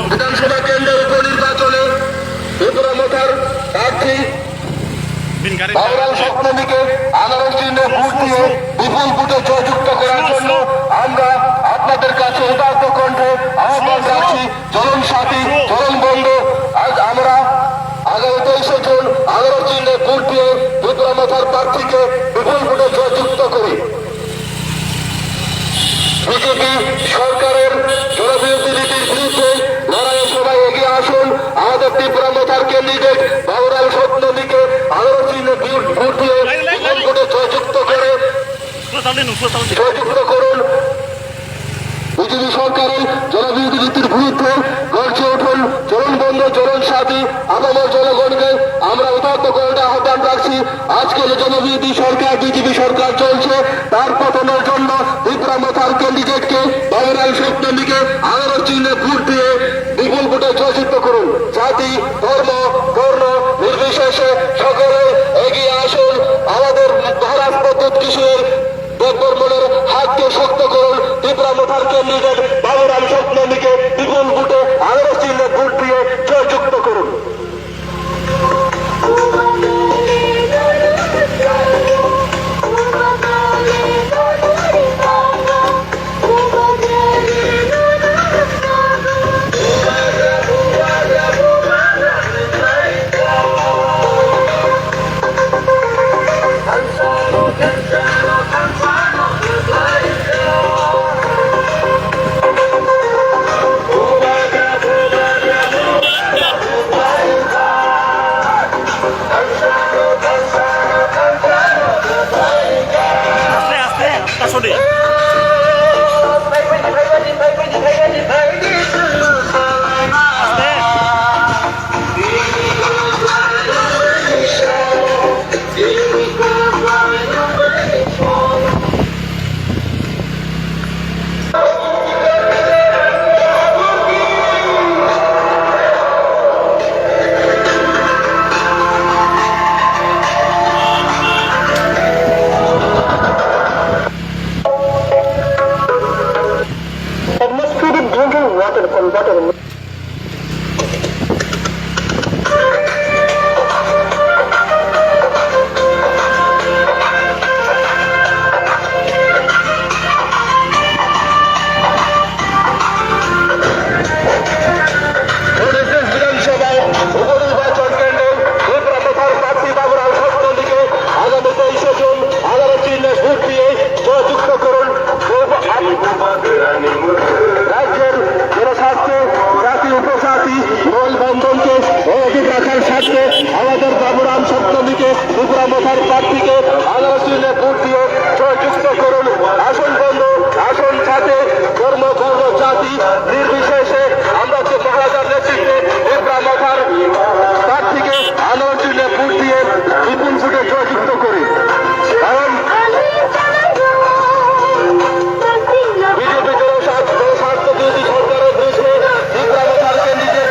বিধানসভা কেন্দ্রের উপনির্বাচনে ত্রিপুরা মোথার প্রার্থী বাবুরাম স্বপ্নদীকে আনারস চিহ্নে ভোট দিয়ে বিপুল ভোটে জয়যুক্ত করার জন্য আমরা আপনাদের কাছে উদার্ত কণ্ঠে আহ্বান রাখছি। চলুন সাথী, চলুন বন্ধু, আজ আমরা আগামী 23শে জুন আনারস চিহ্নে ভোট দিয়ে ত্রিপুরা মোথার প্রার্থীকে বিপুল ভোটে জয়যুক্ত করি। বিজেপি সরকারের জনবিরোধী নীতির বিরুদ্ধে লড়াইয়ে সবাই এগিয়ে আসুন। আমাদের ত্রিপুরা মোথার ক্যান্ডিডেট বাবুরাম স্বপ্নদীকে আনারস চিহ্নে ভোট দিয়ে বিপুল ভোটে জয়যুক্ত করুন। বিজেপি সরকারের জনবিরোধী নীতির বিরুদ্ধে গর্জে উঠুন। চলুন বন্ধু, চলুন সাথী, আপামর জনগণকে আমরা উদাত্ত করে আহ্বান রাখছি। আজকে যে জনবিরোধী সরকার বিজেপি সরকার চলছে, তার পতনের জন্য ত্রিপুরা মোথার ক্যান্ডিডেটকে বাবুরাম স্বপ্নদীকে আনারস চিহ্নে ভোট দিয়ে বিপুল ভোটে জয়যুক্ত করুন। জাতি, ধর্ম, বর্ণ নির্বিশেষে সকলে এগিয়ে আসুন। আমাদের মহারাজ প্রদ্যুৎ কিশোরের দেববর্মনের হাতকে শক্ত করুন। ত্রিপুরা মোথার ক্যান্ডিডেট বাবুরাম স্বপ্নদীকে বিপুল ভোটে আনারস চিহ্নে ভোট দিয়ে জয়যুক্ত করুন। রাজ্যের জনস্বার্থে, জাতি উপজাতি মূল বন্ধনকে অধিক রাখার স্বার্থে আমাদের বাবুরাম স্বপ্নদীকে ত্রিপুরা মোথার প্রার্থীকে আনারস চিহ্নে ভোট দিয়ে জয়যুক্ত করুন। আসন বন্ধু, আসন সাথে, ধর্ম, বর্ণ, জাতি নির্বিশেষে আমরা যে মহারাজার নেতৃত্বে ত্রিপুরা মোথার প্রার্থীকে আনারস চিহ্নে ভোট দিয়ে বিপুল ভোটে জয়যুক্ত করি। কারণ বিজেপি জনস্বার্থ বিরোধী সরকারের বিরুদ্ধে ত্রিপুরা মোথার ক্যান্ডিডেট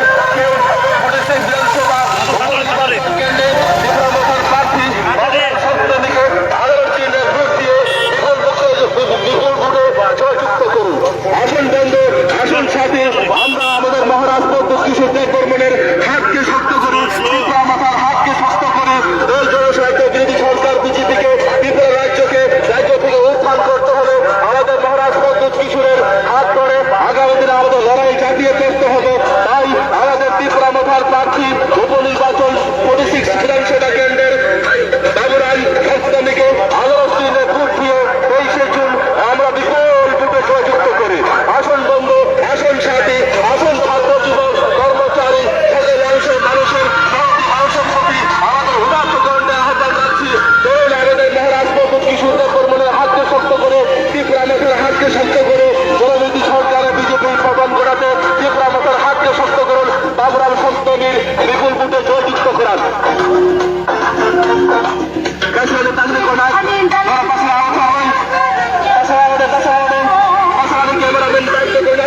বিধানসভা কেন্দ্রে ত্রিপুরা মোথার প্রার্থী বাবুরাম স্বপ্নদীকে আনারস চিহ্নে ভোট দিয়ে বিপুল ভোটে জয়যুক্ত করুন। আসন বন্ধু, আসন সাথে, আমরা আমাদের মহারাজ প্রদ্যুৎ কিশোর দেববর্মনের হাতকে শক্ত করি, ত্রিপুরা মোথার হাতকে শক্ত করে এই জনস্বার্থ বিরোধী সরকার বিজেপিকে ত্রিপুরা রাজ্য থেকে উত্থান করতে হবে। আমাদের মহারাজ প্রদ্যুৎ কিশোরের হাত ধরে আগামী দিনে আমাদের লড়াই চালিয়ে করতে হবে। তাই আমাদের ত্রিপুরা মোথার প্রার্থী উপনির্বাচন 26 বিধানসভা কেন্দ্রের বাবুরাম স্বপ্নদীকে আনারস চিহ্নে ভোট দিয়ে 23শে জুন আমরা বিপুল ভোটে জয়যুক্ত করি। আসন বন্ধু, আসন সাথী, আসন ছাত্র যুবক কর্মচারী সকল অংশের মানুষের প্রতি আমাদের উদাত্ত কণ্ঠে আহ্বান রাখছি। চলুন আমাদের মহারাজ প্রদ্যুৎ কিশোর দেববর্মনের হাতকে শক্ত করে, ত্রিপুরা মোথার হাতকে শক্ত করে জনবিরোধী সরকারের বিজেপির পতন ঘটাতে ত্রিপুরা মোথার হাতকে শক্ত করুন। বাবুরাম স্বপ্নদীর বিপুল ভোটে জয়যুক্ত করান। ক্যামেরাম্যান দায়িত্ব করে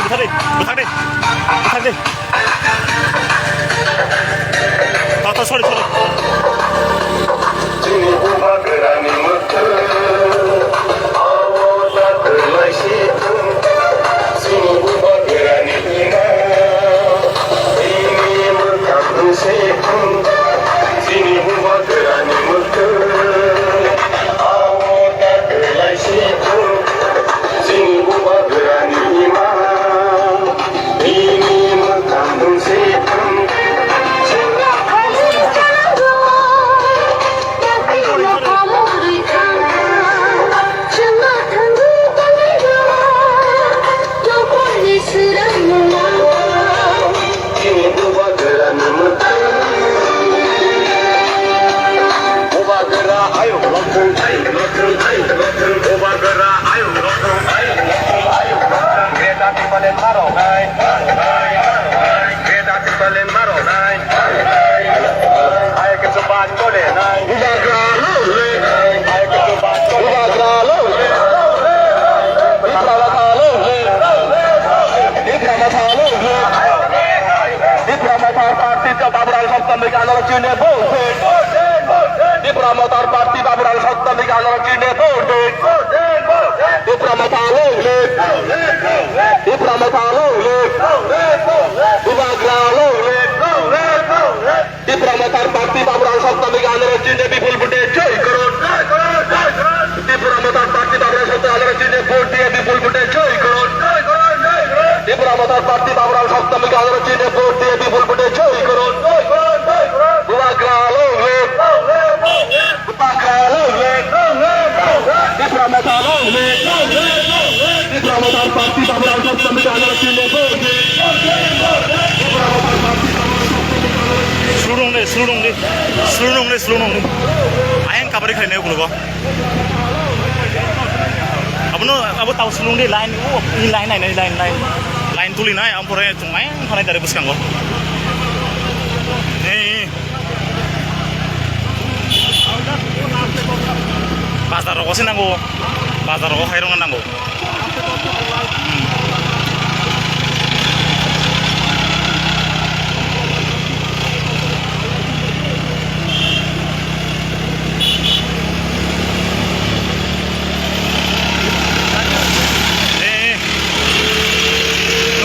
बुथार दे सरी Promotor Parti Baburan Sottan di Kanal Cine Voting di Promotor Longlit di Promotor Longlit di Bagra Longlit di Promotor Parti Baburan Sottan di Kanal Cine Bipul Bude Joy Korot di Promotor Parti Baburan Sottan di Kanal Cine Voting Bipul Bude Joy Korot di Promotor Parti Baburan Sottan di Kanal Cine Voting Bipul Bude Joy Korot di Bagra Longlit di Promotor Longlit di Promotor Parti Baburan Sottan di Kanal Cine Voting di Promotor Parti Slow dong deh. Ayang kabar kalian aku lupa. Abu tahu slow deh line. Ini line tulin aja. Ampurnya cuma yang kalian dari bus kanggo. Nih. Pasar rokok sih nanggo. Pasar rokok kairongan nanggo.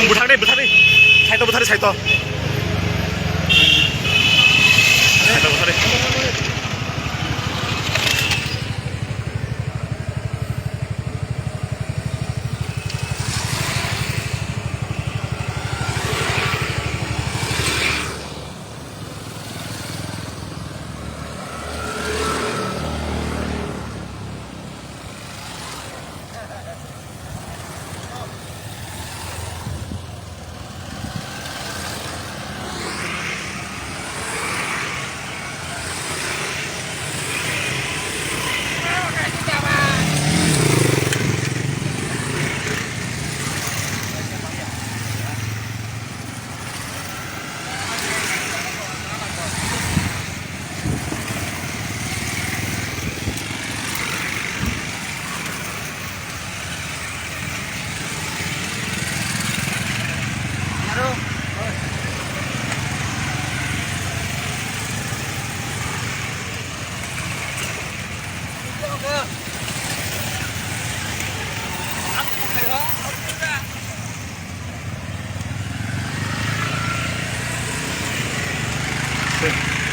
बुथार दे साइड बुथार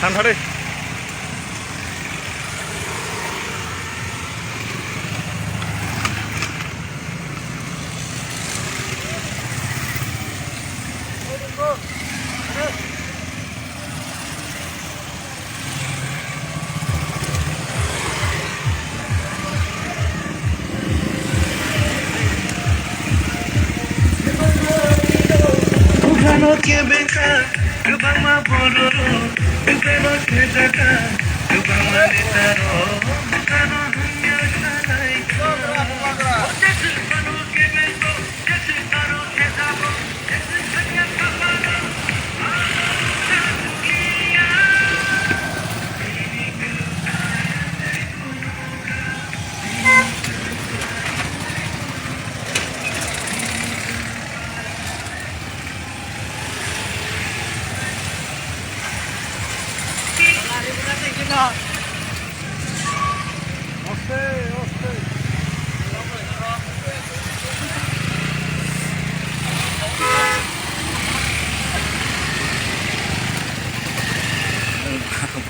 Santai. Bukan oke bengkak, kebama bodoh. Bukan oke jaga, kebama ditaro. Bukan hanya salai. Bukan oke bengkak, bukan oke jago. Hanya kemana?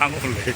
방어 볼래.